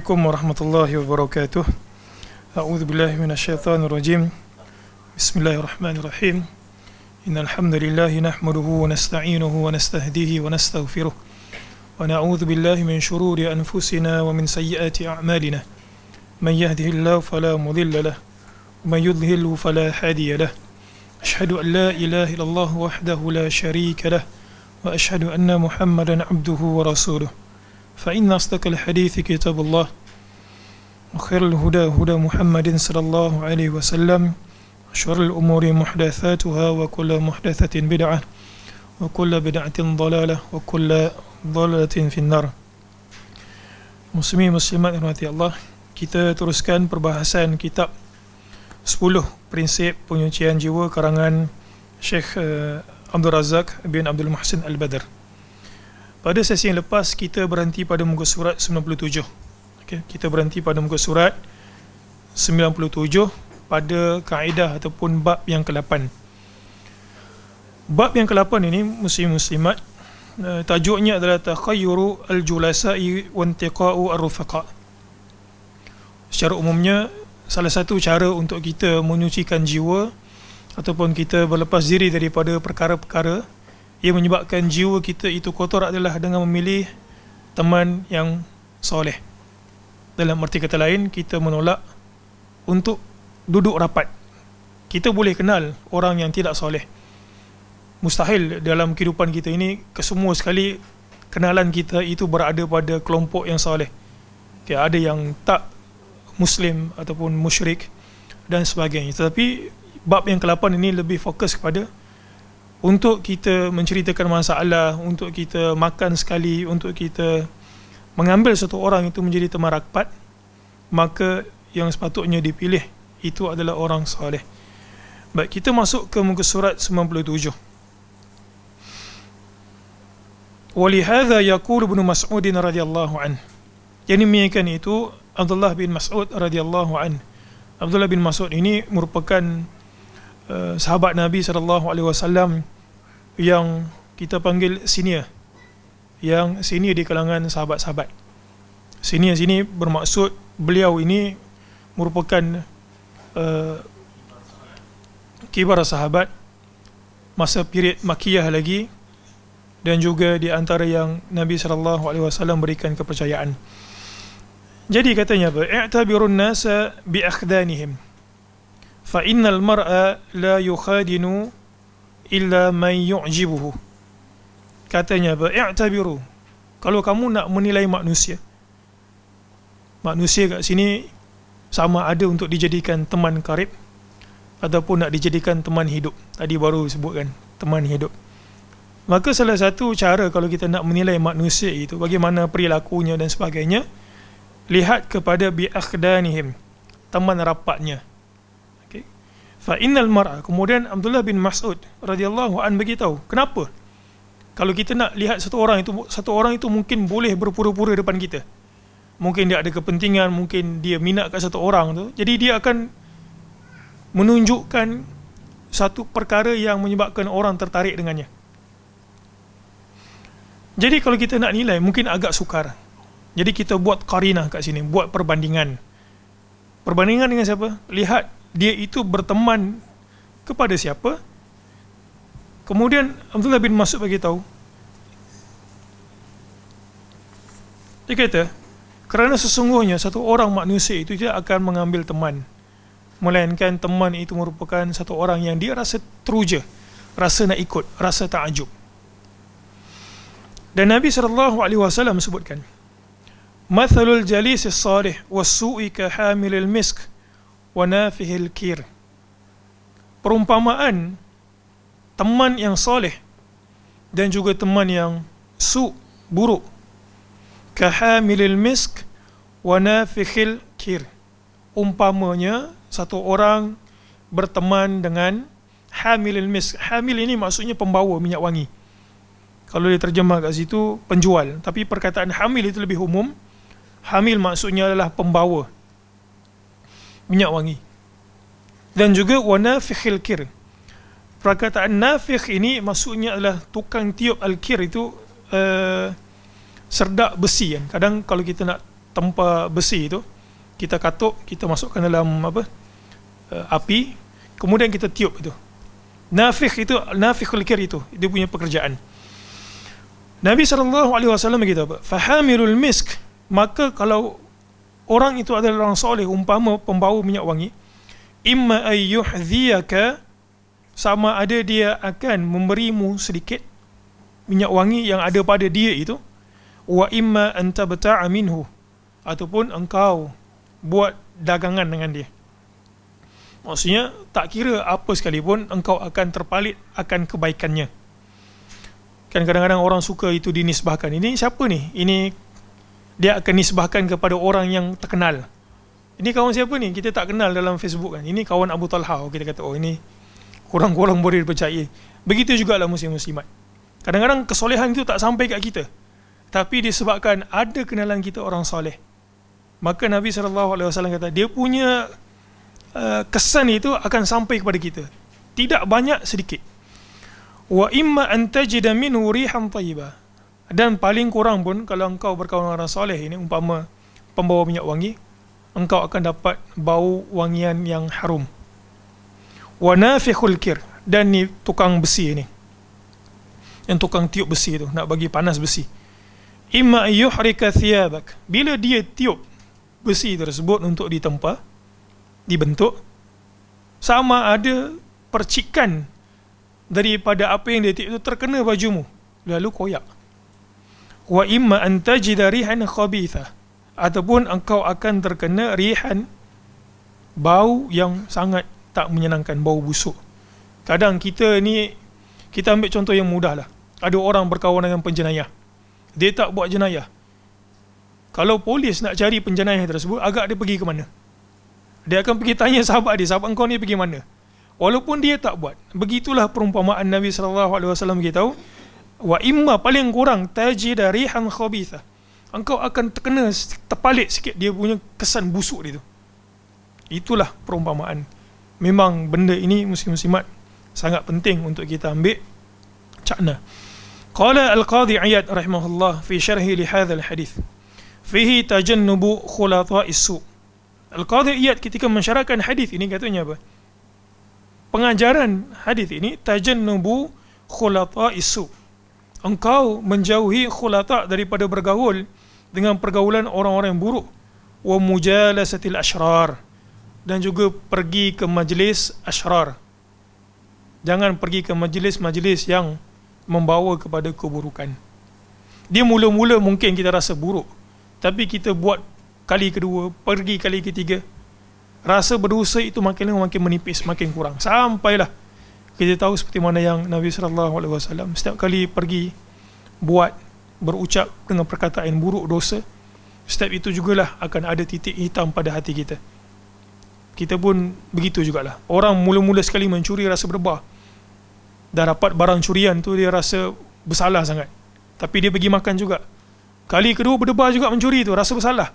Assalamualaikum warahmatullahi wabarakatuh. A'udzu billahi minasyaitonir rajim. Bismillahirrahmanirrahim. Innal hamdalillah nahmaduhu wa nasta'inuhu wa nastahdihi wa nastaghfiruh. Wa na'udzu billahi min shururi anfusina wa min sayyiati a'malina. Man yahdihillahu fala mudilla lahu wa man yudlilhu fala hadiya lahu. Ashhadu an la ilaha illallah wahdahu la sharika lahu wa ashhadu anna Muhammadan 'abduhu wa rasuluh. فإن أصدق الحديث كتاب الله وخير الهدى هدى محمد صلى الله عليه وسلم وشر الأمور محدثاتها وكل محدثة بدعة وكل بدعة ضلالة وكل ضلالة في النار. Muslimin muslimat rahmati Allah, kita teruskan perbahasan kitab 10 prinsip penyucian jiwa karangan Syekh Abdul Razak bin Abdul Muhsin Al-Badr. Pada sesi yang lepas kita berhenti pada muka surat 97. Okay, kita berhenti pada muka surat 97 pada kaedah ataupun bab yang ke-8. Bab yang ke-8 ini muslim-muslimat, tajuknya adalah takhayyuru al-julasa'i wa intiqa'u ar-rufaqa. Secara umumnya salah satu cara untuk kita menyucikan jiwa ataupun kita berlepas diri daripada perkara-perkara yang menyebabkan jiwa kita itu kotor adalah dengan memilih teman yang soleh. Dalam arti kata lain, kita menolak untuk duduk rapat. Kita boleh kenal orang yang tidak soleh. Mustahil dalam kehidupan kita ini kesemua sekali kenalan kita itu berada pada kelompok yang soleh. Okay, ada yang tak Muslim ataupun musyrik dan sebagainya. Tetapi bab yang ke-8 ini lebih fokus kepada untuk kita menceritakan masalah, untuk kita makan sekali, untuk kita mengambil satu orang itu menjadi teman rapat, maka yang sepatutnya dipilih itu adalah orang soleh. Baik, kita masuk ke muka surat 97. Walihadza yaqulu Ibnu Mas'ud radhiyallahu an. Yang demikian itu Abdullah bin Mas'ud radhiyallahu an. Abdullah bin Mas'ud ini merupakan sahabat Nabi SAW yang kita panggil senior, yang senior di kalangan sahabat-sahabat. Senior sini bermaksud beliau ini merupakan kibar sahabat masa period Makkiyah lagi, dan juga di antara yang Nabi SAW berikan kepercayaan. Jadi katanya apa? I'tabirun nasa bi akhdanihim fa innal mar'a la yukhadinu illa man yu'jibuhu. Katanya apa? I'tabiru. Kalau kamu nak menilai manusia kat sini sama ada untuk dijadikan teman karib ataupun nak dijadikan teman hidup. Tadi baru sebutkan teman hidup. Maka salah satu cara kalau kita nak menilai manusia itu bagaimana perilakunya dan sebagainya, lihat kepada bi akhdanihim, teman rapatnya. Fa innal mar'a, kemudian Abdullah bin Mas'ud radhiyallahu an beritahu, kenapa? Kalau kita nak lihat satu orang itu mungkin boleh berpura-pura depan kita. Mungkin dia ada kepentingan, mungkin dia minat kat satu orang tu. Jadi dia akan menunjukkan satu perkara yang menyebabkan orang tertarik dengannya. Jadi kalau kita nak nilai mungkin agak sukar. Jadi kita buat qarinah kat sini, buat perbandingan. Perbandingan dengan siapa? Lihat dia itu berteman kepada siapa. Kemudian Abdullah bin Mas'ud bagi tahu, dia kata, kerana sesungguhnya satu orang manusia itu tidak akan mengambil teman, melainkan teman itu merupakan satu orang yang dia rasa teruja, rasa nak ikut, rasa ta'ajub. Dan Nabi SAW sebutkan, mathalul jalis as-salih was-su'i ka hamilil misk wa nafihil kir. Perumpamaan teman yang soleh dan juga teman yang buruk, kahamilil misk wa nafihil kir. Umpamanya satu orang berteman dengan hamilil misk. Hamil ini maksudnya pembawa minyak wangi. Kalau diterjemah kat situ penjual, tapi perkataan hamil itu lebih umum. Hamil maksudnya adalah pembawa minyak wangi. Dan juga wa nafikhil kir. Perkataan nafikh ini maksudnya adalah tukang tiup al-kir itu serdak besi kan. Kadang kalau kita nak tempah besi tu, kita katuk, kita masukkan dalam api, kemudian kita tiup itu. Nafikhul kir itu dia punya pekerjaan. Nabi SAW berkata apa? Fahamilul misk, maka kalau orang itu adalah orang soleh, umpama pembawa minyak wangi, imma ayyuhdhiyaka, sama ada dia akan memberimu sedikit minyak wangi yang ada pada dia itu, wa imma an tabta'a minhu, ataupun engkau buat dagangan dengan dia. Maksudnya tak kira apa sekalipun engkau akan terpalit akan kebaikannya. Kan kadang-kadang orang suka itu dinisbahkan. Ini siapa ni? Ini dia akan nisbahkan kepada orang yang terkenal. Ini kawan siapa ni? Kita tak kenal dalam Facebook kan. Ini kawan Abu Talha. Kita kata, oh ini kurang-kurang boleh dipercayai. Begitu jugalah muslim-muslimat. Kadang-kadang kesolehan itu tak sampai kat kita, tapi disebabkan ada kenalan kita orang soleh, maka Nabi SAW kata dia punya kesan itu akan sampai kepada kita, tidak banyak, sedikit. Wa imma an tajida minhu rihan tayyibah, dan paling kurang pun kalau engkau berkawan dengan orang soleh ini, umpama pembawa minyak wangi, engkau akan dapat bau wangian yang harum. Wa nafikhul kir, dan ni tukang besi ini, yang tukang tiup besi itu, nak bagi panas besi. Imma ayyuhrika thiyabak, bila dia tiup besi tersebut untuk ditempa, dibentuk, sama ada percikan daripada apa yang dia tiup itu terkena bajumu, lalu koyak. Wa imma an tajida rihan khabitha, ataupun engkau akan terkena rihan, bau yang sangat tak menyenangkan, bau busuk. Kadang kita ni, kita ambil contoh yang mudah lah. Ada orang berkawan dengan penjenayah, dia tak buat jenayah. Kalau polis nak cari penjenayah tersebut, agak dia pergi ke mana? Dia akan pergi tanya sahabat dia, sahabat kau ni pergi mana? Walaupun dia tak buat. Begitulah perumpamaan Nabi SAW beritahu, wa imma, paling kurang, tajida rihan khabitha, engkau akan terkena, terpalit sikit dia punya kesan busuk dia tu. Itulah perumpamaan. Memang benda ini muslim-muslimat sangat penting untuk kita ambil cakna. Qala al-Qadhi Iyad rahimahullah fi syarhi li hadzal hadis, fihi tajannubu khulata'is su'. Al-Qadhi Iyad ketika mensyarahkan hadis ini katanya apa? Pengajaran hadis ini, tajannubu khulata'is su', engkau menjauhi khulata' daripada bergaul dengan pergaulan orang-orang yang buruk, wa mujalasatil ashrar, dan juga pergi ke majlis ashrar. Jangan pergi ke majlis-majlis yang membawa kepada keburukan. Dia mula-mula mungkin kita rasa buruk, tapi kita buat kali kedua, pergi kali ketiga, rasa berdosa itu makin lama makin menipis, makin kurang, sampailah kita tahu seperti mana yang Nabi SAW setiap kali pergi buat, berucap dengan perkataan buruk, dosa, setiap itu jugalah akan ada titik hitam pada hati kita. Kita pun begitu jugalah. Orang mula-mula sekali mencuri rasa berdebar, dah dapat barang curian tu dia rasa bersalah sangat, tapi dia pergi makan juga. Kali kedua berdebar juga mencuri tu, rasa bersalah,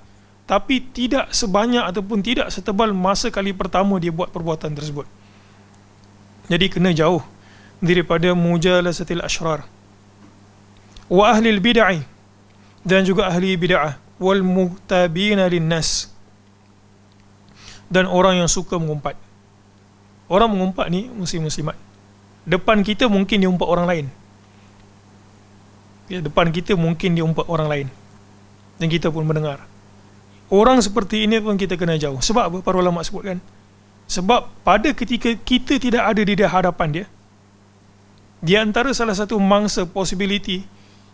tapi tidak sebanyak ataupun tidak setebal masa kali pertama dia buat perbuatan tersebut. Jadi kena jauh daripada mujalasatil ashrar wa ahli bid'ah, dan juga ahli bid'ah, wal muhtabina linnas, dan orang yang suka mengumpat. Orang mengumpat ni muslim-muslimat, depan kita mungkin dia umpat orang lain, ya, depan kita mungkin dia umpat orang lain, dan kita pun mendengar. Orang seperti ini pun kita kena jauh. Sebab apa? Para ulama sebutkan, sebab pada ketika kita tidak ada di hadapan dia, di antara salah satu mangsa possibility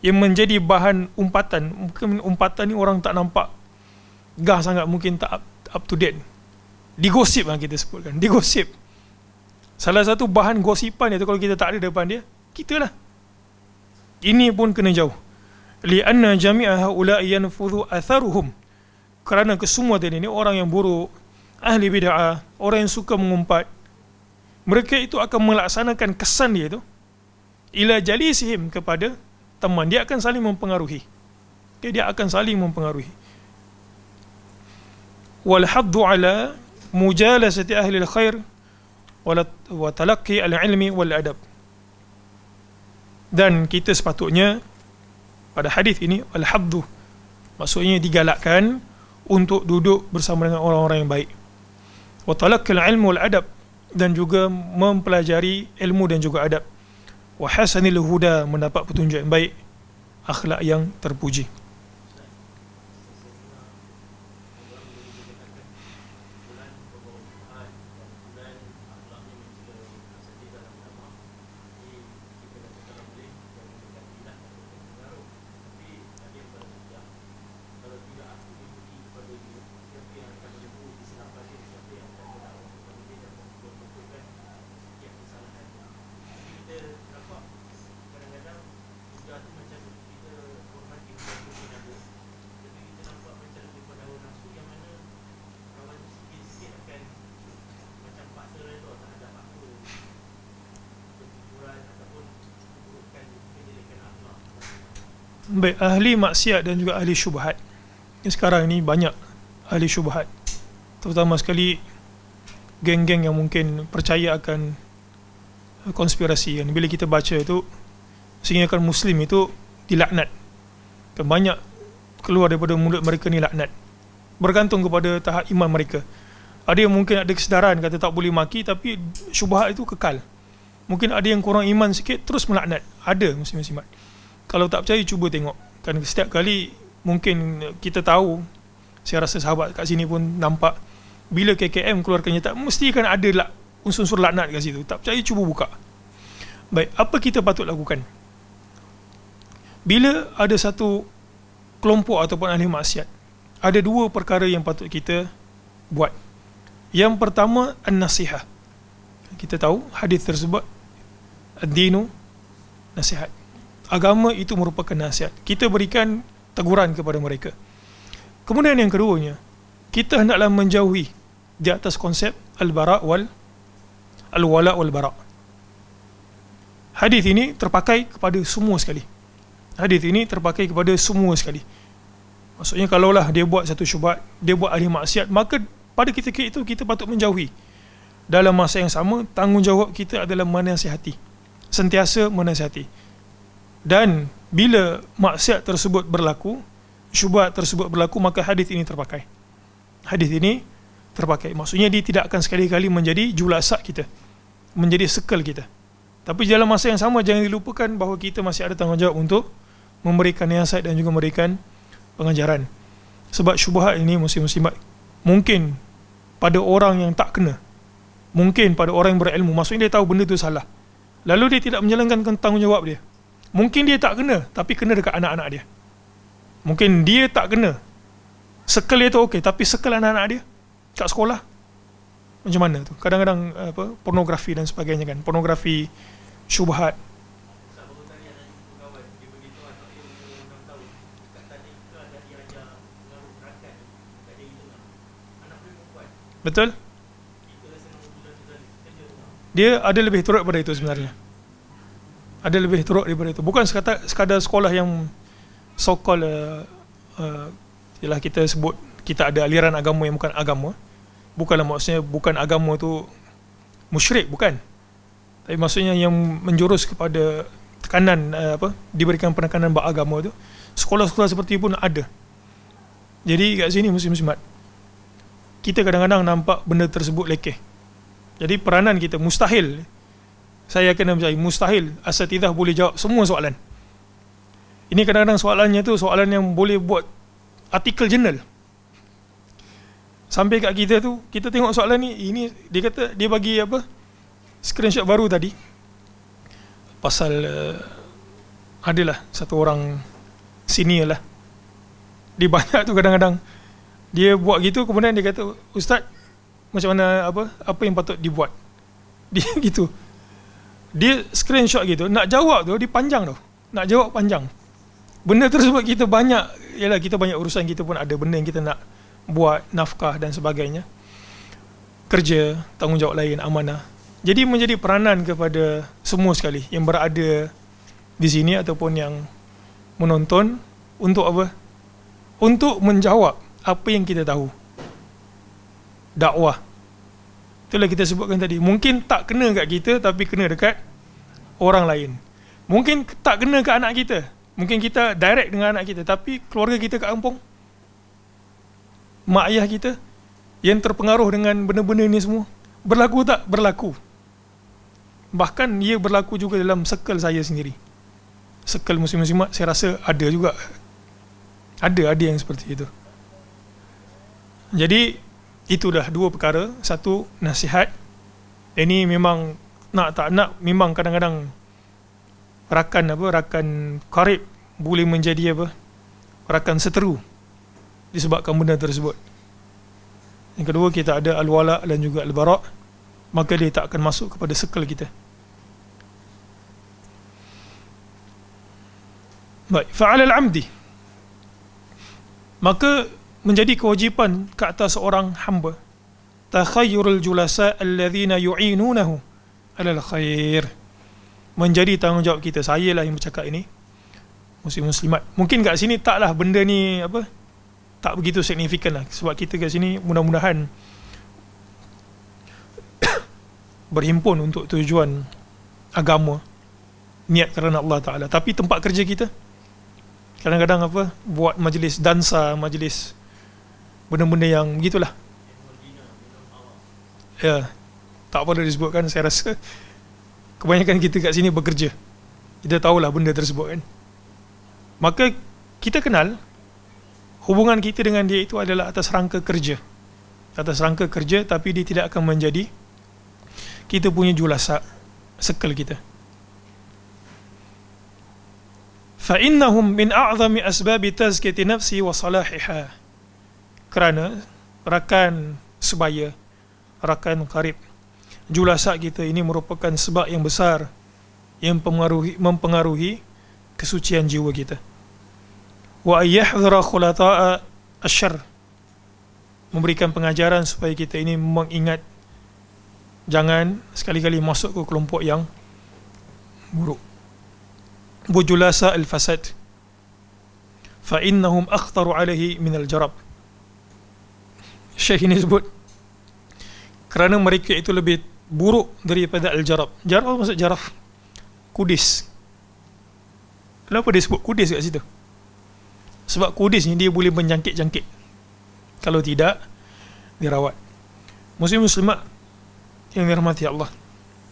yang menjadi bahan umpatan, mungkin umpatan ni orang tak nampak gah sangat, mungkin tak up to date, digosip lah kita sebutkan, digosip. Salah satu bahan gosipan itu kalau kita tak ada depan dia, kita lah. Ini pun kena jauh. Li'anna jami'a haula'i yanfudhu atharuhum, kerana kesemua tadi ini orang yang buruk, ahli bid'ah, orang yang suka mengumpat, mereka itu akan melaksanakan kesan dia itu ila jalisihim, kepada teman. Dia akan saling mempengaruhi. Dia akan saling mempengaruhi. Wal haddu ala mujalasati ahli al-khair wa talaqqi al-ilmi wal adab. Dan kita sepatutnya pada hadis ini, al haddu maksudnya digalakkan untuk duduk bersama dengan orang-orang yang baik. Wa talaqqal ilmu wal adab, dan juga mempelajari ilmu dan juga adab. Wa hasanil huda, mendapat petunjuk yang baik, akhlak yang terpuji. Baik, ahli maksiat dan juga ahli syubhat. Sekarang ini banyak ahli syubhat, terutama sekali geng-geng yang mungkin percaya akan konspirasi. Bila kita baca itu, sehingga Muslim itu dilaknat. Banyak keluar daripada mulut mereka ni laknat, bergantung kepada tahap iman mereka. Ada yang mungkin ada kesedaran kata tak boleh maki, tapi syubhat itu kekal. Mungkin ada yang kurang iman sikit terus melaknat. Ada muslim-muslimat. Kalau tak percaya, cuba tengok. Kan setiap kali mungkin kita tahu, saya rasa sahabat kat sini pun nampak, bila KKM keluarkan nyata, mesti kan ada lah unsur-unsur laknat kat situ. Tak percaya, cuba buka. Baik, apa kita patut lakukan? Bila ada satu kelompok ataupun ahli maksiat, ada dua perkara yang patut kita buat. Yang pertama, an-nasihah. Kita tahu hadis tersebut, ad-dinu nasihat. Agama itu merupakan nasihat. Kita berikan teguran kepada mereka. Kemudian yang keduanya, kita hendaklah menjauhi di atas konsep al-bara' wal al-wala' wal bara'. Hadis ini terpakai kepada semua sekali. Hadis ini terpakai kepada semua sekali. Maksudnya kalaulah dia buat satu syubhat, dia buat ahli maksiat, maka pada ketika itu kita patut menjauhi. Dalam masa yang sama, tanggungjawab kita adalah menasihati. Sentiasa menasihati. Dan bila maksiat tersebut berlaku, syubhat tersebut berlaku, maka hadis ini terpakai. Hadis ini terpakai. Maksudnya dia tidak akan sekali-kali menjadi julasak kita, menjadi sekel kita. Tapi dalam masa yang sama, jangan dilupakan bahawa kita masih ada tanggungjawab untuk memberikan nasihat dan juga memberikan pengajaran. Sebab syubhat ini, muslim-muslimat, mungkin pada orang yang tak kena, mungkin pada orang yang berilmu, maksudnya dia tahu benda itu salah, lalu dia tidak menjalankan tanggungjawab dia. Mungkin dia tak kena, tapi kena dekat anak-anak dia. Mungkin dia tak kena, sekel dia tu okey, tapi sekel anak-anak dia kat sekolah. Macam mana tu? Kadang-kadang pornografi dan sebagainya kan. Pornografi, syubhat. Betul? Dia ada lebih teruk daripada itu sebenarnya. Ada lebih teruk daripada itu. Bukan sekadar sekolah yang so-called ialah kita sebut kita ada aliran agama yang bukan agama. Bukanlah maksudnya bukan agama tu musyrik, bukan. Tapi maksudnya yang menjurus kepada tekanan diberikan penekanan bab agama tu. Sekolah-sekolah seperti pun ada. Jadi kat sini muslim-muslimat, kita kadang-kadang nampak benda tersebut lekeh. Jadi peranan kita mustahil, saya kena percaya, mustahil asatidzah boleh jawab semua soalan. Ini kadang-kadang soalannya tu soalan yang boleh buat artikel jurnal. Sampai kat kita tu, kita tengok soalan ni, ini dia kata, dia bagi screenshot baru tadi. Pasal adalah satu orang senior lah. Dia banyak tu kadang-kadang dia buat gitu, kemudian dia kata, Ustaz, macam mana apa yang patut dibuat? Dia gitu. Dia screenshot gitu, nak jawab tu dia panjang tau. Nak jawab panjang. Benda tersebut kita banyak, yalah kita banyak urusan, kita pun ada benda yang kita nak buat, nafkah dan sebagainya. Kerja, tanggungjawab lain, amanah. Jadi menjadi peranan kepada semua sekali yang berada di sini ataupun yang menonton untuk apa? Untuk menjawab apa yang kita tahu. Dakwah. Itulah kita sebutkan tadi. Mungkin tak kena kat kita, tapi kena dekat orang lain. Mungkin tak kena kat anak kita. Mungkin kita direct dengan anak kita, tapi keluarga kita kat kampung. mak ayah kita yang terpengaruh dengan benda-benda ni semua? Berlaku tak? Berlaku. Bahkan ia berlaku juga dalam circle saya sendiri. Circle muslim-muslimat saya rasa ada juga. Ada yang seperti itu. Jadi itu dah dua perkara. Satu, nasihat. Ini memang nak tak nak, memang kadang-kadang rakan karib boleh menjadi rakan seteru disebabkan benda tersebut. Yang kedua, kita ada al-wala dan juga al-bara', maka dia tak akan masuk kepada circle kita. Baik, fa'ala al-amdi, maka menjadi kewajipan ke atas seorang hamba takhayyurul julasa alladhina yu'inunahu alal khair. Menjadi tanggungjawab kita. Saya lah yang bercakap ini, muslim-muslimat. Mungkin kat sini taklah benda ni tak begitu signifikan lah, sebab kita kat sini mudah-mudahan berhimpun untuk tujuan agama, niat kerana Allah Ta'ala. Tapi tempat kerja kita kadang-kadang buat majlis dansa, majlis benda-benda yang begitulah. Ya, tak boleh disebutkan. Saya rasa kebanyakan kita kat sini bekerja, kita tahulah benda tersebut kan. Maka kita kenal hubungan kita dengan dia itu adalah atas rangka kerja, tapi dia tidak akan menjadi kita punya julasa, circle kita. Fa innahum min a'zami asbabi tazkiyati nafsi wa salahiha. Kerana rakan sebaya, rakan karib, julasa kita ini merupakan sebab yang besar yang mempengaruhi kesucian jiwa kita. Wa ayyahdhara khulata'a asyarr, memberikan pengajaran supaya kita ini mengingat jangan sekali-kali masuk ke kelompok yang buruk. Bujulasa al-fasad fa innahum akhtaru alaihi min al-jarab. Syekh ini sebut kerana mereka itu lebih buruk daripada al-jarab. Jarab maksud jaraf, kudis. Kenapa dia sebut kudis kat situ? Sebab kudis ni dia boleh menjangkit-jangkit, kalau tidak dirawat. Muslim-muslimat yang dirahmati Allah,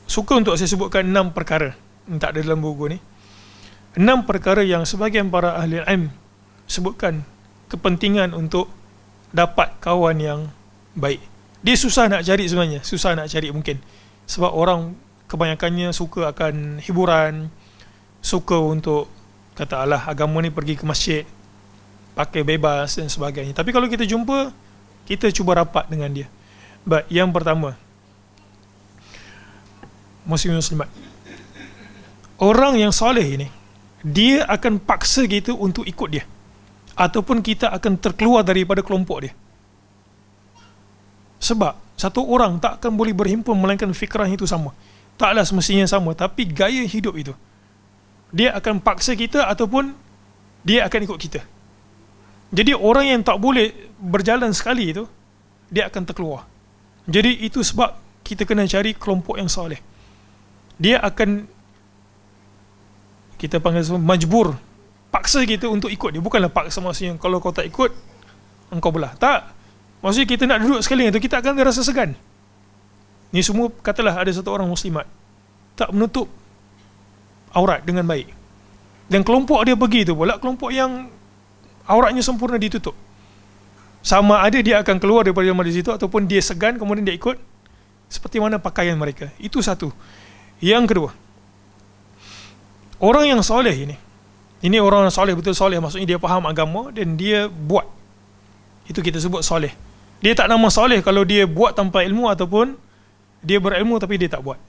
suka untuk saya sebutkan 6 perkara yang tak ada dalam buku ni. 6 perkara yang sebahagian para ahli ilm sebutkan kepentingan untuk dapat kawan yang baik. Dia susah nak cari sebenarnya, susah nak cari mungkin, sebab orang kebanyakannya suka akan hiburan, suka untuk kata alah agama ni pergi ke masjid, pakai bebas dan sebagainya. Tapi kalau kita jumpa, kita cuba rapat dengan dia. Baik, yang pertama, muslim-muslimat, orang yang soleh ini, dia akan paksa kita untuk ikut dia, ataupun kita akan terkeluar daripada kelompok dia. Sebab satu orang tak akan boleh berhimpun melainkan fikrah itu sama. Taklah semestinya sama, tapi gaya hidup itu, dia akan paksa kita ataupun dia akan ikut kita. Jadi orang yang tak boleh berjalan sekali itu, dia akan terkeluar. Jadi itu sebab kita kena cari kelompok yang soleh. Dia akan, kita panggil majbur, paksa kita untuk ikut dia. Bukanlah paksa maksudnya kalau kau tak ikut engkau belah. Tak. Maksudnya kita nak duduk sekali itu, kita akan rasa segan. Ni semua katalah ada satu orang muslimat tak menutup aurat dengan baik, dan kelompok dia pergi tu pula kelompok yang auratnya sempurna ditutup. Sama ada dia akan keluar daripada majlis itu ataupun dia segan kemudian dia ikut seperti mana pakaian mereka. Itu satu. Yang kedua, orang yang soleh ini orang yang soleh, betul soleh, maksudnya dia faham agama dan dia buat. Itu kita sebut soleh. Dia tak nama soleh kalau dia buat tanpa ilmu ataupun dia berilmu tapi dia tak buat.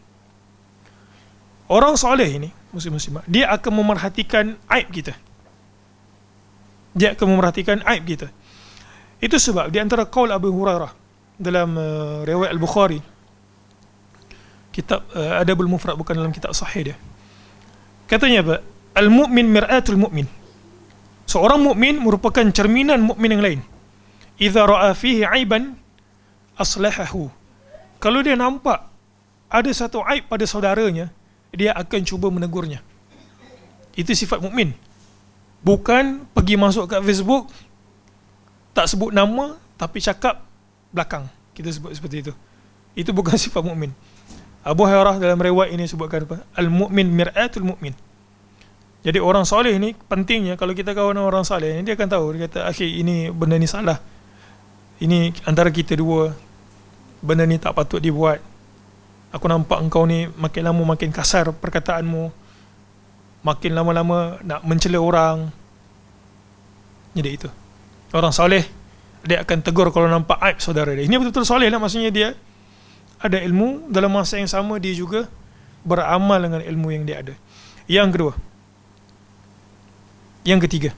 Orang soleh ini, muslim-muslimah, dia akan memerhatikan aib kita. Dia akan memerhatikan aib kita. Itu sebab di antara qaul Abu Hurairah dalam riwayat Al-Bukhari, kitab Adabul Mufrad, bukan dalam kitab sahih dia. Katanya apa? Al-mu'min mir'atul mu'min. Seorang mukmin merupakan cerminan mukmin yang lain. Idza ra'a fihi 'aiban aslahahu. Kalau dia nampak ada satu aib pada saudaranya, dia akan cuba menegurnya. Itu sifat mukmin. Bukan pergi masuk kat Facebook, tak sebut nama, tapi cakap belakang. Kita sebut seperti itu. Itu bukan sifat mukmin. Abu Hurairah dalam riwayat ini sebutkan apa? Al-mu'min mir'atul mu'min. Jadi orang soleh ni pentingnya, kalau kita kawan dengan orang soleh ni, dia akan tahu, dia kata, akhi, ini benda ni salah. Ini antara kita dua, benda ni tak patut dibuat. Aku nampak engkau ni makin lama makin kasar perkataanmu, makin lama-lama nak mencela orang. Jadi itu. Orang soleh, dia akan tegur kalau nampak aib saudara dia. Ini betul-betul soleh lah, maksudnya dia ada ilmu, dalam masa yang sama dia juga beramal dengan ilmu yang dia ada. Yang kedua, yang ketiga,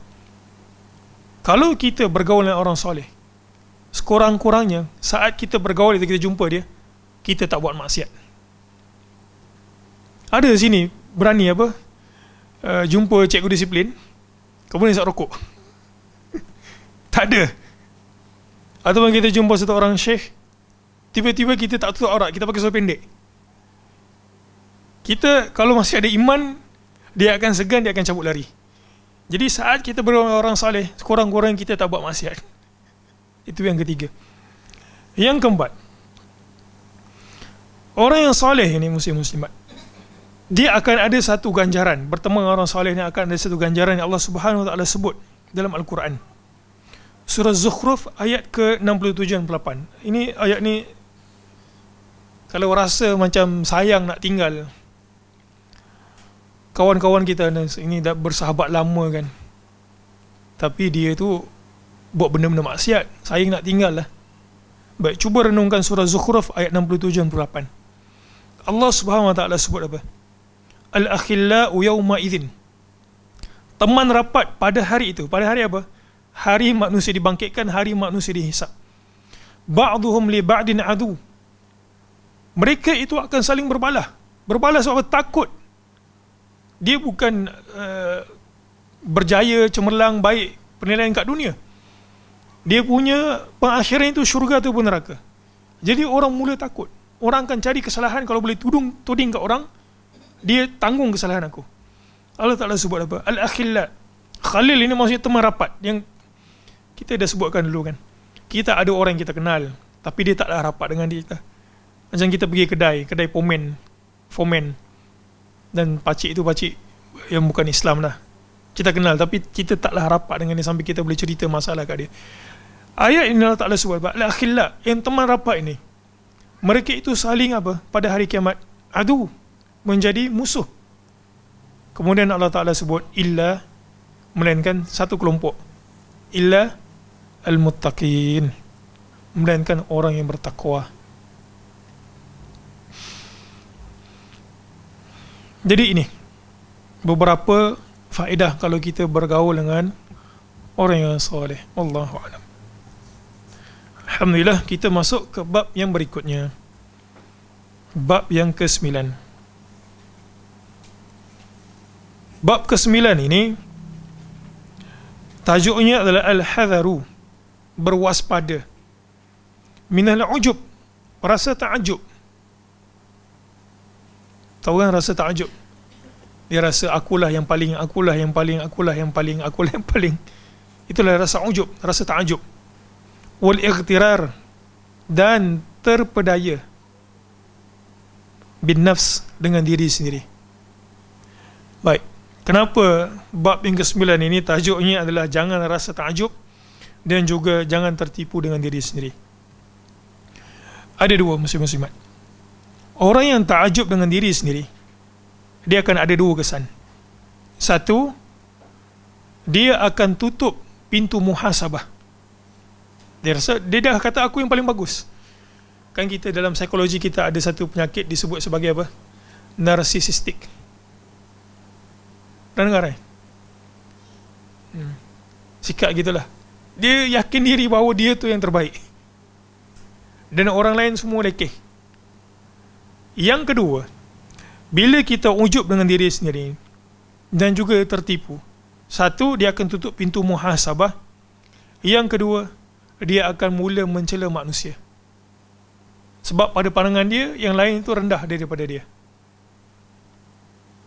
kalau kita bergaul dengan orang soleh, sekurang-kurangnya saat kita bergaul, kita jumpa dia, kita tak buat maksiat. Ada sini berani apa, jumpa cikgu disiplin kemudian isap rokok. Tak ada. Ataupun kita jumpa satu orang syekh, tiba-tiba kita tak tutup aurat, kita pakai seluar pendek. Kita kalau masih ada iman, dia akan segan, dia akan cabut lari. Jadi saat kita bergaul dengan orang saleh, sekurang-kurang kita tak buat maksiat. Itu yang ketiga. Yang keempat, orang yang saleh ini, muslim-muslimat, dia akan ada satu ganjaran. Bertemu dengan orang saleh ini akan ada satu ganjaran yang Allah Subhanahu Wa Taala sebut dalam Al-Quran. Surah Zukhruf ayat ke-67 dan 8. Ini ayat ni, kalau rasa macam sayang nak tinggal, kawan-kawan kita ini dah bersahabat lama kan, tapi dia tu buat benda-benda maksiat, sayang nak tinggal lah. Baik, cuba renungkan surah Zukhruf ayat 67 dan 8. Allah Subhanahu Wa Taala sebut apa? Al-akhillau yawma idzin. Teman rapat pada hari itu. Pada hari apa? Hari manusia dibangkitkan, hari manusia dihisap. Ba'duhum li ba'din adu. Mereka itu akan saling berbalah. Berbalah sebab takut. Dia bukan berjaya, cemerlang, baik penilaian kat dunia. Dia punya pengakhiran itu syurga ataupun neraka. Jadi orang mula takut. Orang akan cari kesalahan, kalau boleh tuding kat orang, dia tanggung kesalahan aku. Allah Ta'ala sebut apa? Al-akhilla. Khalil ini maksudnya teman rapat, yang kita dah sebutkan dulu kan. Kita ada orang yang kita kenal, tapi dia taklah rapat dengan kita. Macam kita pergi kedai fomen, dan pakcik itu pakcik yang bukan Islam lah, kita kenal, tapi kita taklah rapat dengan dia sampai kita boleh cerita masalah kat dia. Ayat ini Allah Ta'ala sebut, al-akhilla, yang teman rapat ini, mereka itu saling apa? Pada hari kiamat, adu, menjadi musuh. Kemudian Allah Ta'ala sebut, illa, melainkan satu kelompok, illa al-muttaqin, melainkan orang yang bertakwa. Jadi ini beberapa faedah kalau kita bergaul dengan orang yang soleh. Wallahu a'lam. Alhamdulillah, kita masuk ke bab yang berikutnya. Bab yang ke-9. Bab ke-9 ini tajuknya adalah al-hadharu, berwaspada, minal ujub, rasa ta'ajub. Tahu kan rasa ta'ajub? Dia rasa akulah yang paling. Itulah rasa ujub, rasa ta'ajub. Wal ightirar, dan terpedaya bin nafs, dengan diri sendiri. Baik, kenapa bab yang ke-9 ini tajuknya adalah jangan rasa ta'ajub dan juga jangan tertipu dengan diri sendiri? Ada dua, muslim-muslimat. Orang yang ta'ajub dengan diri sendiri, dia akan ada dua kesan. Satu, dia akan tutup pintu muhasabah. Dia rasa, dia dah kata aku yang paling bagus. Kan kita dalam psikologi kita ada satu penyakit disebut sebagai apa? Narcissistic. Pernah dengar kan? Sikap gitulah. Dia yakin diri bahawa dia tu yang terbaik, dan orang lain semua lekeh. Yang kedua, bila kita ujub dengan diri sendiri dan juga tertipu, satu, dia akan tutup pintu muhasabah. Yang kedua, dia akan mula mencela manusia. Sebab pada pandangan dia, yang lain itu rendah daripada dia.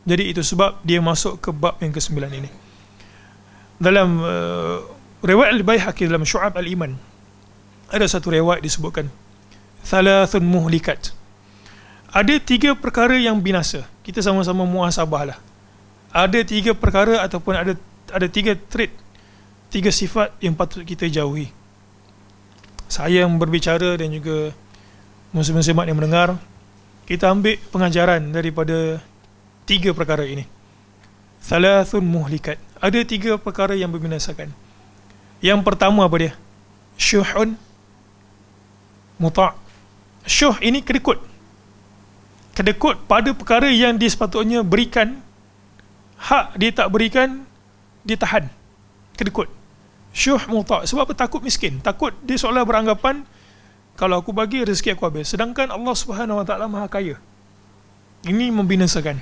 Jadi itu sebab dia masuk ke bab yang ke-9 ini. Dalam riwayat Al-Baihaqi dalam Syu'ab Al-Iman, Ada satu riwayat disebutkan thalathun muhlikat. Ada 3 perkara yang binasa. Kita sama-sama muhasabahlah. Ada 3 perkara ataupun ada 3 trait, 3 sifat yang patut kita jauhi. Saya yang berbicara dan juga muslim-muslimat yang mendengar, kita ambil pengajaran daripada 3 perkara ini. Thalathun muhlikat. Ada 3 perkara yang membinasakan. Yang pertama apa dia? Syuhun muta'. Syuh ini kedekut pada perkara yang dia sepatutnya berikan, hak dia tak berikan, dia tahan, kedekut. Syuh muta'. Sebab apa? Takut miskin, takut dia seolah beranggapan kalau aku bagi rezeki aku habis, sedangkan Allah Subhanahu Wa Taala Maha Kaya. Ini membinasakan,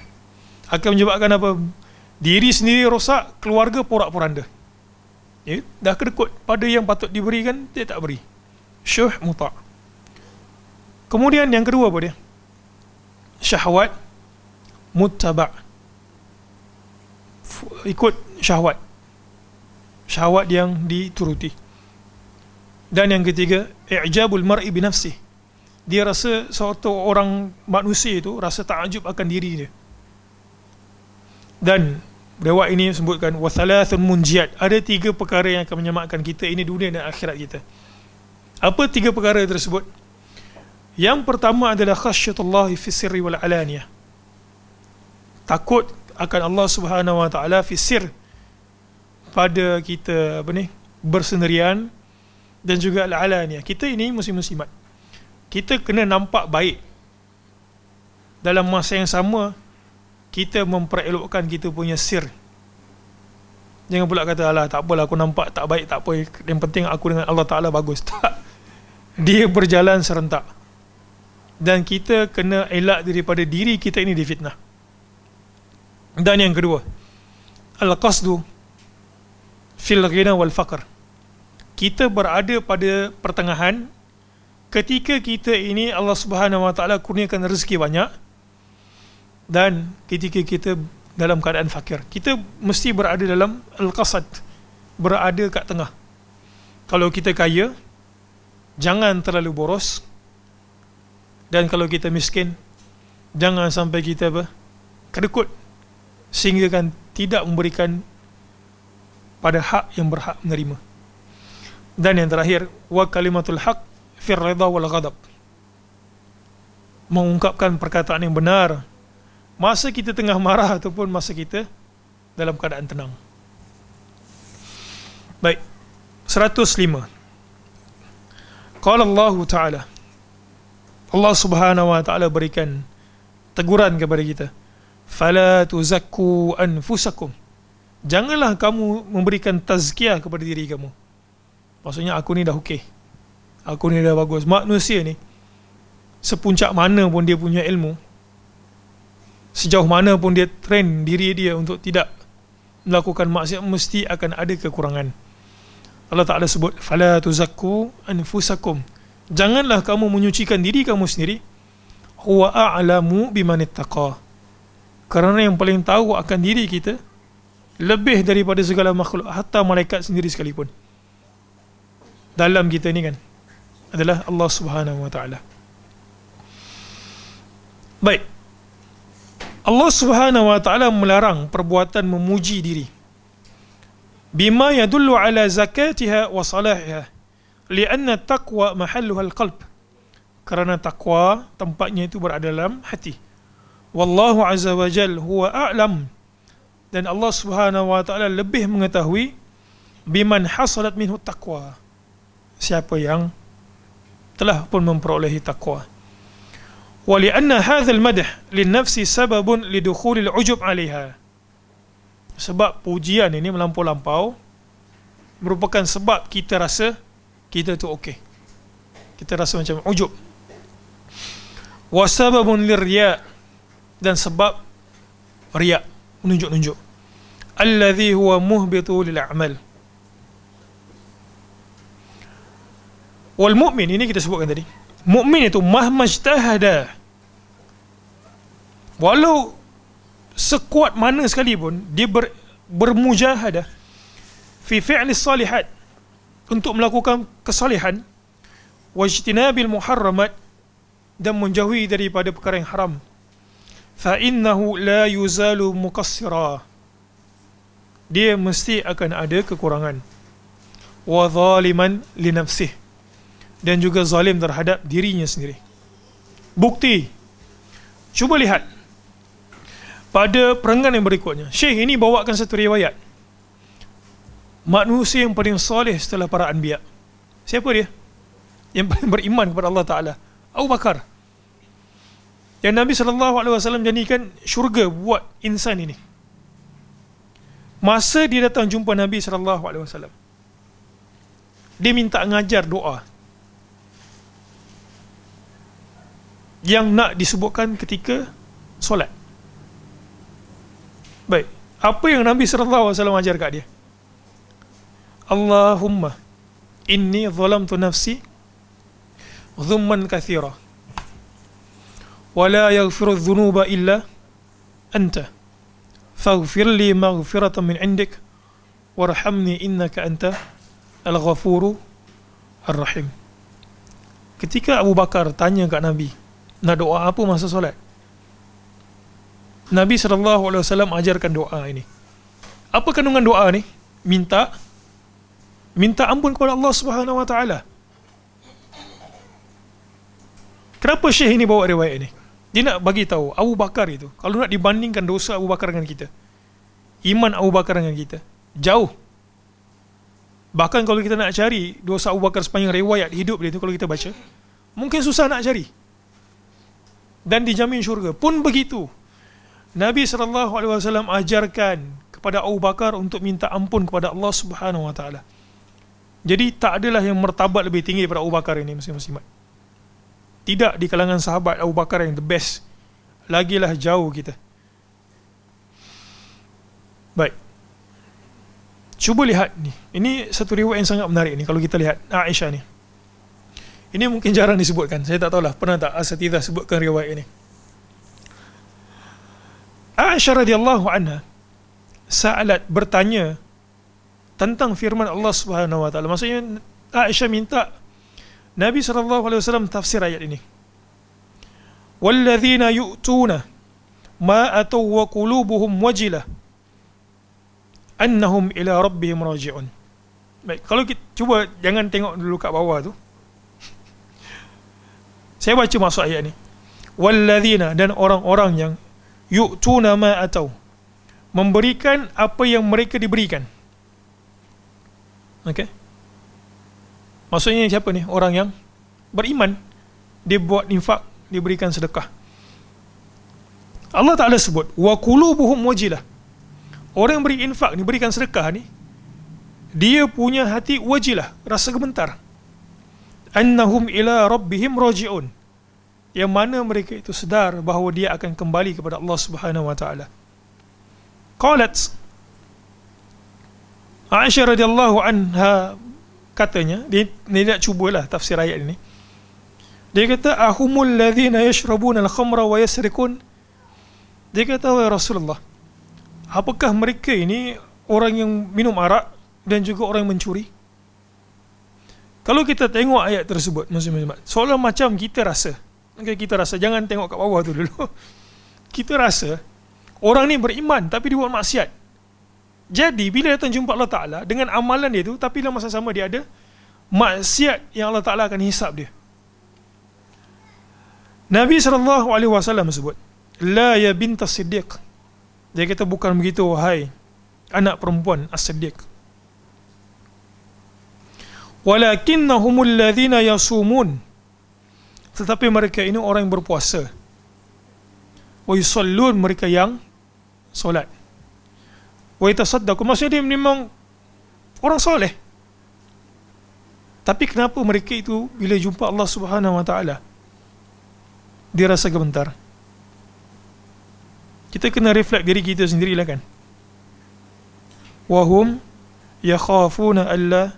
akan menyebabkan apa? Diri sendiri rosak, keluarga porak-poranda. Ya, dah kedekut pada yang patut diberikan, dia tak beri. Syuh muta'. Kemudian yang kedua apa dia? Syahwat muttaba'. Ikut syahwat. Syahwat yang dituruti. Dan yang ketiga, i'jabul mar'i binafsih. Dia rasa suatu orang manusia itu rasa takjub akan diri dia. Dan riwayat ini sebutkan wa thalathun munjiyat. Ada 3 perkara yang akan menyelamatkan kita ini dunia dan akhirat kita. Apa 3 perkara tersebut? Yang pertama adalah khasyatullah fi sirri wal alaniyah. Takut akan Allah Subhanahu Wa Taala fi sir, pada kita bersendirian, dan juga al alaniyah. Kita ini muslim-muslimat, kita kena nampak baik. Dalam masa yang sama, kita memperelokkan kita punya sir. Jangan pula kata, alah tak apalah aku nampak tak baik, tak apa, yang penting aku dengan Allah Ta'ala bagus. Tak. Dia berjalan serentak. Dan kita kena elak daripada diri kita ini difitnah. Dan yang kedua, al-qasdu fil ghina wal faqr. Kita berada pada pertengahan ketika kita ini Allah Subhanahu Wa Taala kurniakan rezeki banyak, dan ketika kita dalam keadaan fakir. Kita mesti berada dalam al-qasad, berada kat tengah. Kalau kita kaya, jangan terlalu boros, dan kalau kita miskin, jangan sampai kita kedekut sehingga kan tidak memberikan pada hak yang berhak menerima. Dan yang terakhir, wa kalimatul haq fir ridha wal ghadab. Mengungkapkan perkataan yang benar masa kita tengah marah ataupun masa kita dalam keadaan tenang. Baik, 105. Qala Allah Ta'ala, Allah Subhanahu Wa Ta'ala berikan teguran kepada kita, fala tuzakku anfusakum. Janganlah kamu memberikan tazkiyah kepada diri kamu. Maksudnya aku ni dah okey, aku ni dah bagus. Manusia ni sepuncak mana pun dia punya ilmu, sejauh mana pun dia train diri dia untuk tidak melakukan maksiat, mesti akan ada kekurangan. Allah Ta'ala sebut, fala tuzakku anfusakum. Janganlah kamu menyucikan diri kamu sendiri. Huwa a'lamu bimanittaqa. Kerana yang paling tahu akan diri kita lebih daripada segala makhluk, hatta malaikat sendiri sekalipun. Dalam kita ni kan adalah Allah Subhanahu Wa Ta'ala. Baik, Allah Subhanahu Wa Ta'ala melarang perbuatan memuji diri, bima yadullu ala zakatiha wa salahiha, lianna taqwa mahalluha al-qalb. Kerana takwa tempatnya itu berada dalam hati. Wallahu azza wa jal huwa a'lam. Dan Allah Subhanahu Wa Ta'ala lebih mengetahui biman hasalat minhu taqwa, siapa yang telah pun memperolehi takwa. Wa lianna hadzal madh lin-nafsi sababun lidukhulil ujub 'alaiha. Sebab pujian ini melampau-lampau merupakan sebab kita rasa kita tu okey. Kita rasa macam ujub. Wa sababun lirriya, dan sebab riya, menunjuk-nunjuk. Alladhi huwa muhbitu lil a'mal. Wal mu'min, ini kita sebutkan tadi. Mukmin itu mahmajtahada, walau sekuat mana sekalipun dia bermujahadah fi fi'lis salihat, untuk melakukan kesalihan, wajtinabil muharramat, dan menjauhi daripada perkara yang haram, fa innahu la yuzalu muqassira, dia mesti akan ada kekurangan, wa zaliman li nafsih, dan juga zalim terhadap dirinya sendiri. Bukti, cuba lihat pada perenggan yang berikutnya. Syekh ini bawakan satu riwayat manusia yang paling soleh setelah para anbiya. Siapa dia? Yang paling beriman kepada Allah Ta'ala, Abu Bakar, yang Nabi SAW jadikan syurga buat insan ini. Masa dia datang jumpa Nabi SAW, dia minta ngajar doa yang nak disebutkan ketika solat. Baik, apa yang Nabi SAW ajar kat dia? Allahumma inni zalamtu nafsi zulman kathira wa la yaghfiru dhunuba illa anta faghfir li maghfiratan min indik warhamni innaka anta al-ghafuru ar-rahim. Ketika Abu Bakar tanya kat Nabi, nak doa apa masa solat, Nabi SAW ajarkan doa ini. Apa kandungan doa ni? Minta ampun kepada Allah Subhanahu Wa Taala. Kenapa Syekh ini bawa riwayat ini? Dia nak bagi tahu Abu Bakar itu, kalau nak dibandingkan dosa Abu Bakar dengan kita, iman Abu Bakar dengan kita, jauh. Bahkan kalau kita nak cari dosa Abu Bakar sepanjang riwayat hidup dia itu, kalau kita baca, mungkin susah nak cari. Dan dijamin syurga. Pun begitu, Nabi SAW ajarkan kepada Abu Bakar untuk minta ampun kepada Allah Subhanahu Wa Taala. Jadi tak adalah yang martabat lebih tinggi daripada Abu Bakar ini, muslim-muslimat. Tidak di kalangan sahabat Abu Bakar yang the best. Lagilah jauh kita. Baik, cuba lihat ni. Ini satu riwayat yang sangat menarik ni. Kalau kita lihat Aisyah ni, ini mungkin jarang disebutkan. Saya tak tahulah pernah tak asatidzah sebutkan riwayat ini. Aisyah radhiyallahu anha sa'alat, bertanya tentang firman Allah Subhanahu Wa Taala. Maksudnya Aisyah minta Nabi SAW tafsir ayat ini. Walladzina yu'tuna ma ataw wa qulubuhum wajilah annahum ila rabbihim raji'un. Baik, kalau kita cuba jangan tengok dulu kat bawah tu. Saya baca maksud ayat ni. Walladzina, dan orang-orang yang yu'tuna ma ataw, memberikan apa yang mereka diberikan. Okey. Maksudnya siapa ni? Orang yang beriman, dia buat infak, dia berikan sedekah. Allah Ta'ala sebut wa qulubuhum wajilah. Orang yang beri infak ni, berikan sedekah ni, dia punya hati wajilah, rasa gemetar. Annahum ila rabbihim raji'un, yang mana mereka itu sedar bahawa dia akan kembali kepada Allah Subhanahu Wa Ta'ala. Qalat, Aisyah radhiyallahu anha katanya, dia nak cubalah tafsir ayat ini. Dia kata, ahumul ladzina yashrabuna al-khamra wa yasrikun. Dia kata, ya Rasulullah, apakah mereka ini orang yang minum arak dan juga orang yang mencuri? Kalau kita tengok ayat tersebut, muslim-muslimat, seolah macam kita rasa, kita rasa, jangan tengok kat bawah tu dulu. Kita rasa orang ni beriman tapi dia buat maksiat. Jadi bila datang jumpa Allah Ta'ala dengan amalan dia tu, tapi dalam masa sama dia ada maksiat yang Allah Ta'ala akan hisap dia. Nabi SAW sebut, la ya bintas siddiq. Dia kata, bukan begitu wahai anak perempuan as-siddiq. Walakinnahumul ladzina yasumun, tetapi mereka ini orang yang berpuasa. Wa yusallun, mereka yang solat. Wa yatasaddaqu, maksudnya dia memang orang soleh. Tapi kenapa mereka itu bila jumpa Allah Subhanahu Wa Taala dia rasa gemetar? Kita kena reflect diri kita sendirilah kan. Wa hum yakhafuna alla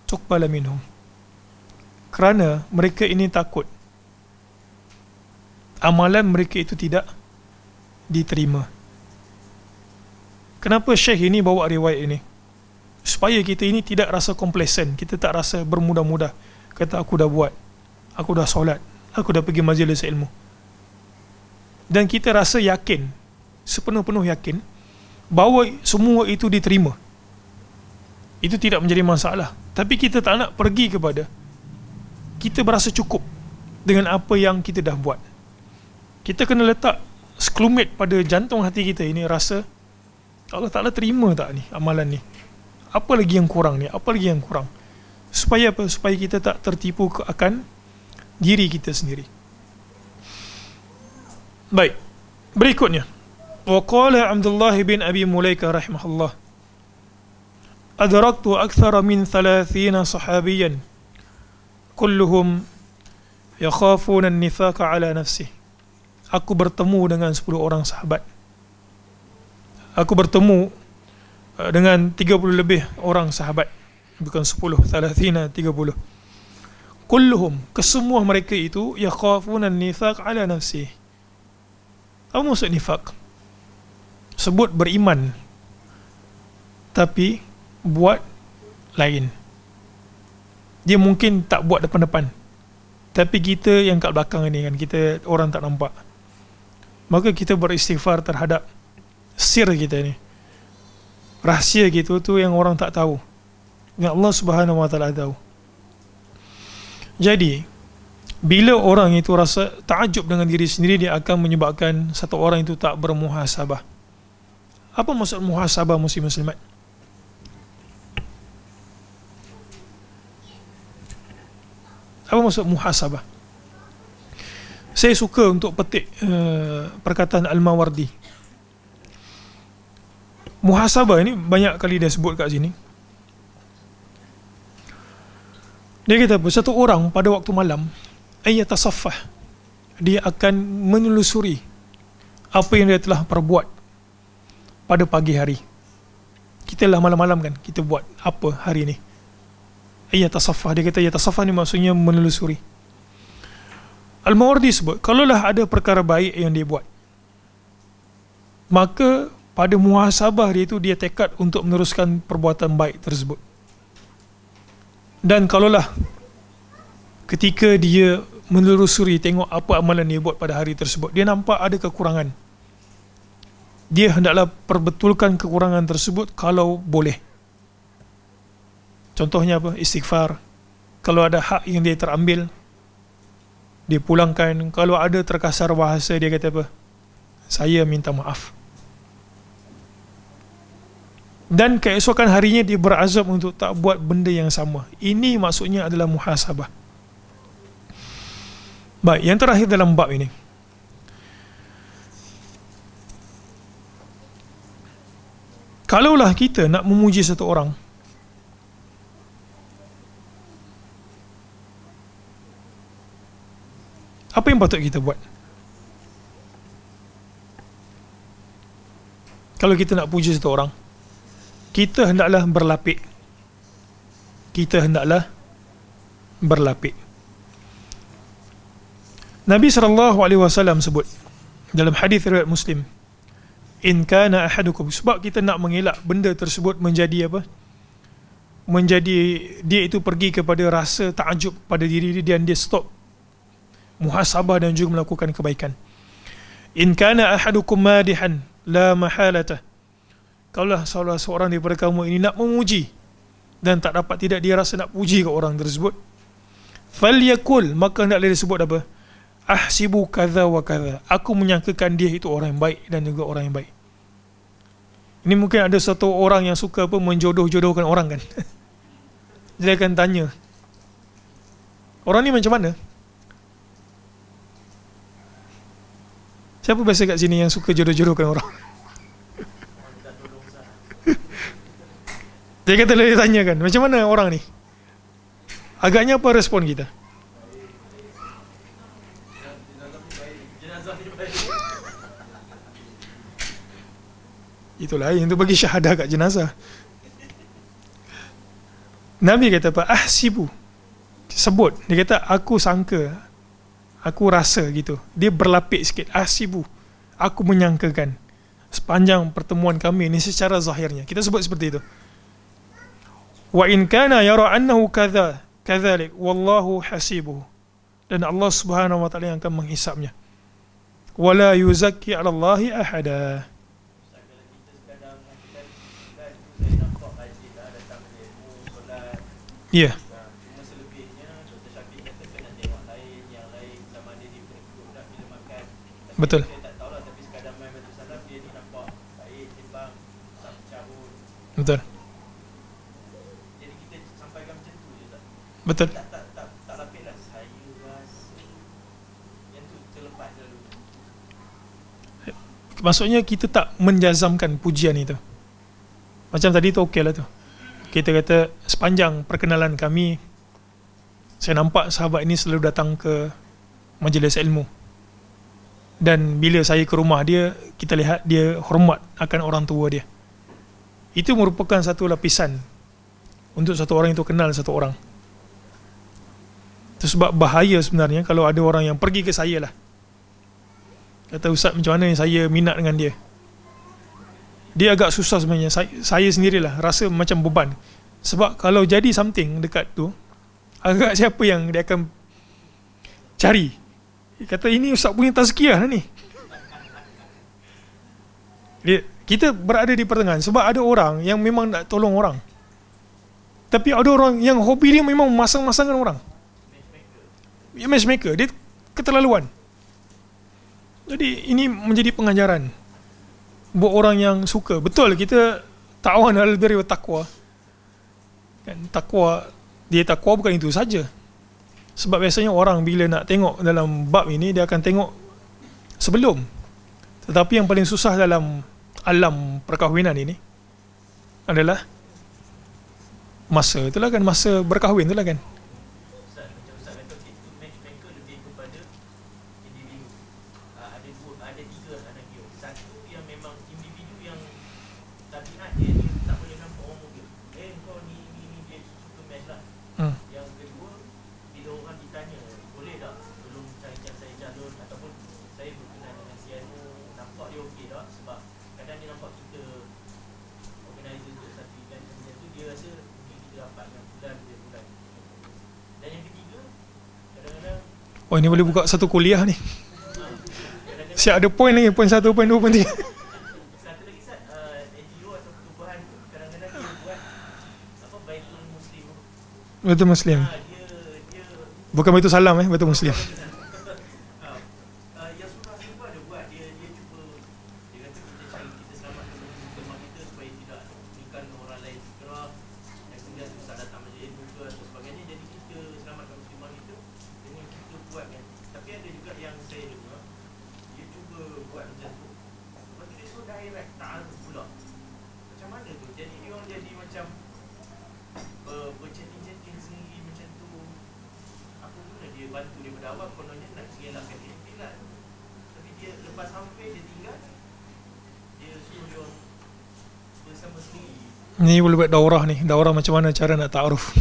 tuqbala minhum, kerana mereka ini takut amalan mereka itu tidak diterima. Kenapa Syekh ini bawa riwayat ini? Supaya kita ini tidak rasa complacent, kita tak rasa bermudah-mudah kata aku dah buat, aku dah solat, aku dah pergi majlis ilmu, dan kita rasa yakin, sepenuh-penuh yakin bahawa semua itu diterima, itu tidak menjadi masalah. Tapi kita tak nak pergi kepada, kita berasa cukup dengan apa yang kita dah buat. Kita kena letak sekelumit pada jantung hati kita ini, rasa Allah Ta'ala terima tak ni amalan ni, apa lagi yang kurang ni, apa lagi yang kurang. Supaya apa? Supaya kita tak tertipu akan diri kita sendiri. Baik, berikutnya, wa qala Abdullah bin Abi Mulaikah rahimahullah, adraktu akthara min 30 sahabiyan kulluhum yakhafuna an-nifaqa ala nafsih. Aku bertemu dengan 10 orang sahabat. Aku bertemu dengan 30 lebih orang sahabat, bukan 10, 30, 30. Kulluhum, kesemua mereka itu yakhafuna an-nifaq ala nafsih. Apa maksud nifaq? Sebut beriman tapi buat lain. Dia mungkin tak buat depan-depan, tapi kita yang kat belakang ni kan, kita orang tak nampak. Maka kita beristighfar terhadap sir kita ni, rahsia kita tu yang orang tak tahu, yang Allah Subhanahu Wa Taala tahu. Jadi bila orang itu rasa takjub dengan diri sendiri, dia akan menyebabkan satu orang itu tak bermuhasabah. Apa maksud muhasabah muslim-muslimat? Apa maksud muhasabah? Saya suka untuk petik perkataan Al-Mawardi. Muhasabah ini banyak kali dia sebut kat sini. Dia kata apa? Satu orang pada waktu malam, ayatasaffah, dia akan menelusuri apa yang dia telah perbuat pada pagi hari. Kita lah malam-malam kan, kita buat apa hari ni. Ayatasaffah, dia kata ayatasaffah ni maksudnya menelusuri. Al-Mawardi sebut, kalaulah ada perkara baik yang dia buat, maka pada muhasabah dia itu, dia tekad untuk meneruskan perbuatan baik tersebut. Dan kalaulah ketika dia menelusuri, tengok apa amalan dia buat pada hari tersebut, dia nampak ada kekurangan, dia hendaklah perbetulkan kekurangan tersebut kalau boleh. Contohnya apa? Istighfar. Kalau ada hak yang dia terambil, dia pulangkan. Kalau ada terkasar bahasa, dia kata apa? Saya minta maaf. Dan keesokan harinya dia berazam untuk tak buat benda yang sama. Ini maksudnya adalah muhasabah. Baik, yang terakhir dalam bab ini, kalaulah kita nak memuji satu orang, apa yang patut kita buat? Kalau kita nak puji satu orang, kita hendaklah berlapik. Kita hendaklah berlapik. Nabi SAW sebut dalam hadis riwayat Muslim, in kana ahadukum, sebab kita nak mengelak benda tersebut menjadi apa? Menjadi dia itu pergi kepada rasa takjub pada diri dia, dan dia stop muhasabah dan juga melakukan kebaikan. In kana ahadukum madihan la mahalata, kalaulah salah seorang daripada kamu ini nak memuji dan tak dapat tidak, dia rasa nak puji ke orang tersebut, falyakul, maka hendaklah dia sebut apa? Ahsibu kadza wa kadza, aku menyangkakan dia itu orang yang baik dan juga orang yang baik. Ini mungkin ada satu orang yang suka apa, menjodoh-jodohkan orang kan. Dia akan tanya, orang ni macam mana? Siapa biasa kat sini yang suka jodoh-jodohkan orang? Dia kata, dia tanya kan, macam mana orang ni? Agaknya apa respon kita? Itulah yang tu bagi syahadah kat jenazah. Nabi kata apa? Ahsibu, sebut. Dia kata aku sangka, aku rasa gitu. Dia berlapik sikit. Ahsibu, aku menyangkakan sepanjang pertemuan kami ini secara zahirnya. Kita sebut seperti itu. Wa in kana yara annahu kadza, kadzalik wallahu hasibuhu, dan Allah Subhanahu wa taala yang akan menghisapnya. Wala yuzakki 'ala Allahi ahada. Ya, betul. Betul. Betul. Maksudnya kita tak menjazamkan pujian itu. Macam tadi tu okey lah tu. Kita kata sepanjang perkenalan kami, saya nampak sahabat ini selalu datang ke majlis ilmu. Dan bila saya ke rumah dia, kita lihat dia hormat akan orang tua dia. Itu merupakan satu lapisan untuk satu orang itu kenal satu orang. Itu sebab bahaya sebenarnya kalau ada orang yang pergi ke saya lah, kata Ustaz macam mana saya minat dengan dia. Dia agak susah sebenarnya. Saya sendirilah rasa macam beban. Sebab kalau jadi something dekat tu, agak siapa yang dia akan cari. Dia kata ini Ustaz punya tazkiyah lah ni. Kita berada di pertengahan. Sebab ada orang yang memang nak tolong orang, tapi ada orang yang hobi dia memang masang-masangkan orang. Matchmaker. Dia keterlaluan. Jadi ini menjadi pengajaran buat orang yang suka. Betul, kita ta'awan 'alal birri wat taqwa. Kan takwa, dia takwa bukan itu saja. Sebab biasanya orang bila nak tengok dalam bab ini, dia akan tengok sebelum. Tetapi yang paling susah dalam alam perkahwinan ini adalah masa itulah kan, masa berkahwin itulah kan. Oh, ini boleh buka satu kuliah ni. Siap ada poin lagi, poin 1, poin 2, poin 3. Satu lagi Ustaz, NGO atau pertubuhan tu kadang-kadang dia buat apa, Baitul Muslim. Baitul Muslim. Dia Bukan Baitul Salam Baitul Muslim. yang surah tu pun ada buat, dia cuba, dia kata kita cari, kita selamatkan muslimah kita supaya tidak nikah dengan orang lain fikrah, yang kemudian susah datang majlis ilmu ke atau sebagainya. Jadi kita selamatkan muslimah kita dengan kita buat kan. Tapi ada juga yang saya dengar dia cuba buat macam tu, lepas tu dia suruh direct ta'aruf pula. Macam mana tu? Jadi dia orang jadi macam berchatting-chatting sendiri macam tu. Apa guna dia bantu dia berdakwah, kononnya nak mengelakkan dia tinggal. Tapi dia lepas sampai dia tinggal, dia suruh dia orang bersama sendiri. Ni boleh buat daurah ni. Daurah macam mana cara nak ta'aruf.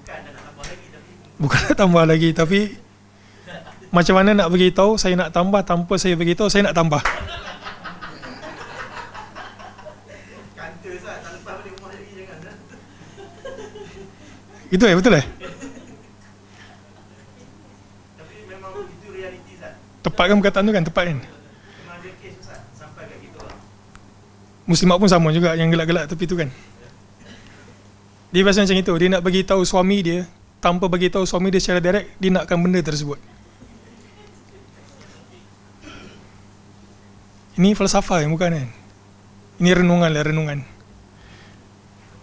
Bukan nak tambah lagi, tapi Bukan nak tambah lagi, tapi macam mana nak beritahu saya nak tambah tanpa saya beritahu saya nak tambah. kanta Ustaz, tak lepas balik rumah lagi jangan. Itu betul Tapi memang itu realiti Ustaz. Tepat kan perkataan tu kan, tepat kan. Memang ada kes Ustaz, sampai kat gitu lah. Muslimat pun sama juga, yang gelak-gelak tepi tu kan. Dia biasa macam itu, dia nak bagi tahu suami dia, tanpa bagi tahu suami dia secara direct, dia nakkan benda tersebut. Ini falsafah bukan kan? Ini renungan.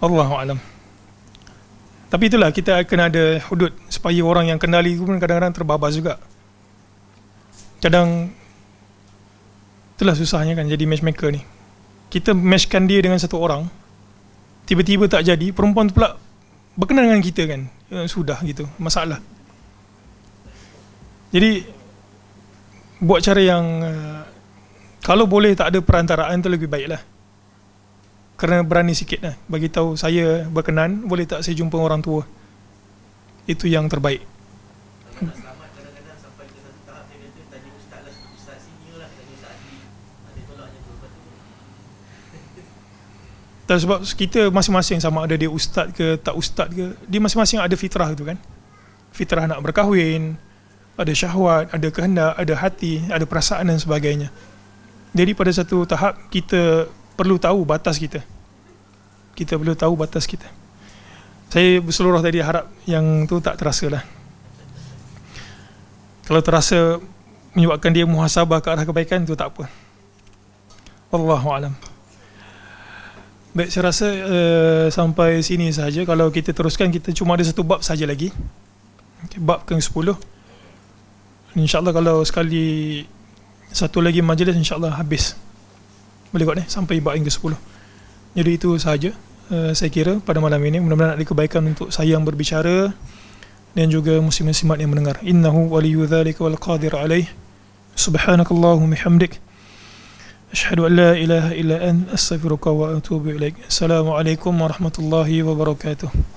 Allahu a'lam. Tapi itulah, kita kena ada hudud supaya orang yang kenali pun kadang-kadang terbabas juga. Kadang itulah susahnya kan jadi matchmaker ni. Kita matchkan dia dengan satu orang, tiba-tiba tak jadi, perempuan tu pula berkenan dengan kita kan. Sudah gitu, masalah. Jadi buat cara yang kalau boleh tak ada perantaraan tu lebih baik lah. Kerana berani sikit lah bagi tahu saya berkenan, boleh tak saya jumpa orang tua. Itu yang terbaik. Kalau nak selamat kadang-kadang sampai ke satu tahap dia kata tanya ustaz lah, ustaz senior lah, tanya ustaz Adli, ada tolaknya tu. Lepas tu Dan sebab kita masing-masing, sama ada dia ustaz ke tak ustaz ke, dia masing-masing ada fitrah tu kan. Fitrah nak berkahwin, ada syahwat, ada kehendak, ada hati, ada perasaan dan sebagainya. Jadi pada satu tahap kita perlu tahu batas kita. Kita perlu tahu batas kita. Saya berseluruh tadi harap yang tu tak terasa lah. Kalau terasa menyebabkan dia muhasabah ke arah kebaikan, tu tak apa. Wallahu alam. Baik, saya rasa sampai sini sahaja. Kalau kita teruskan, kita cuma ada satu bab saja lagi. Okay, bab ke-10. InsyaAllah kalau sekali satu lagi majlis, insyaAllah habis. Boleh kot sampai bab yang ke-10. Jadi itu sahaja saya kira pada malam ini. Mudah-mudahan ada kebaikan untuk saya yang berbicara dan juga muslim-muslimat yang mendengar. Innahu waliyyu dzalika wal qadir alaih. Subhanakallahumma bihamdik, asyhadu an la ilaha illa anta, astaghfiruka wa atubu ilaik. Assalamualaikum warahmatullahi wabarakatuh.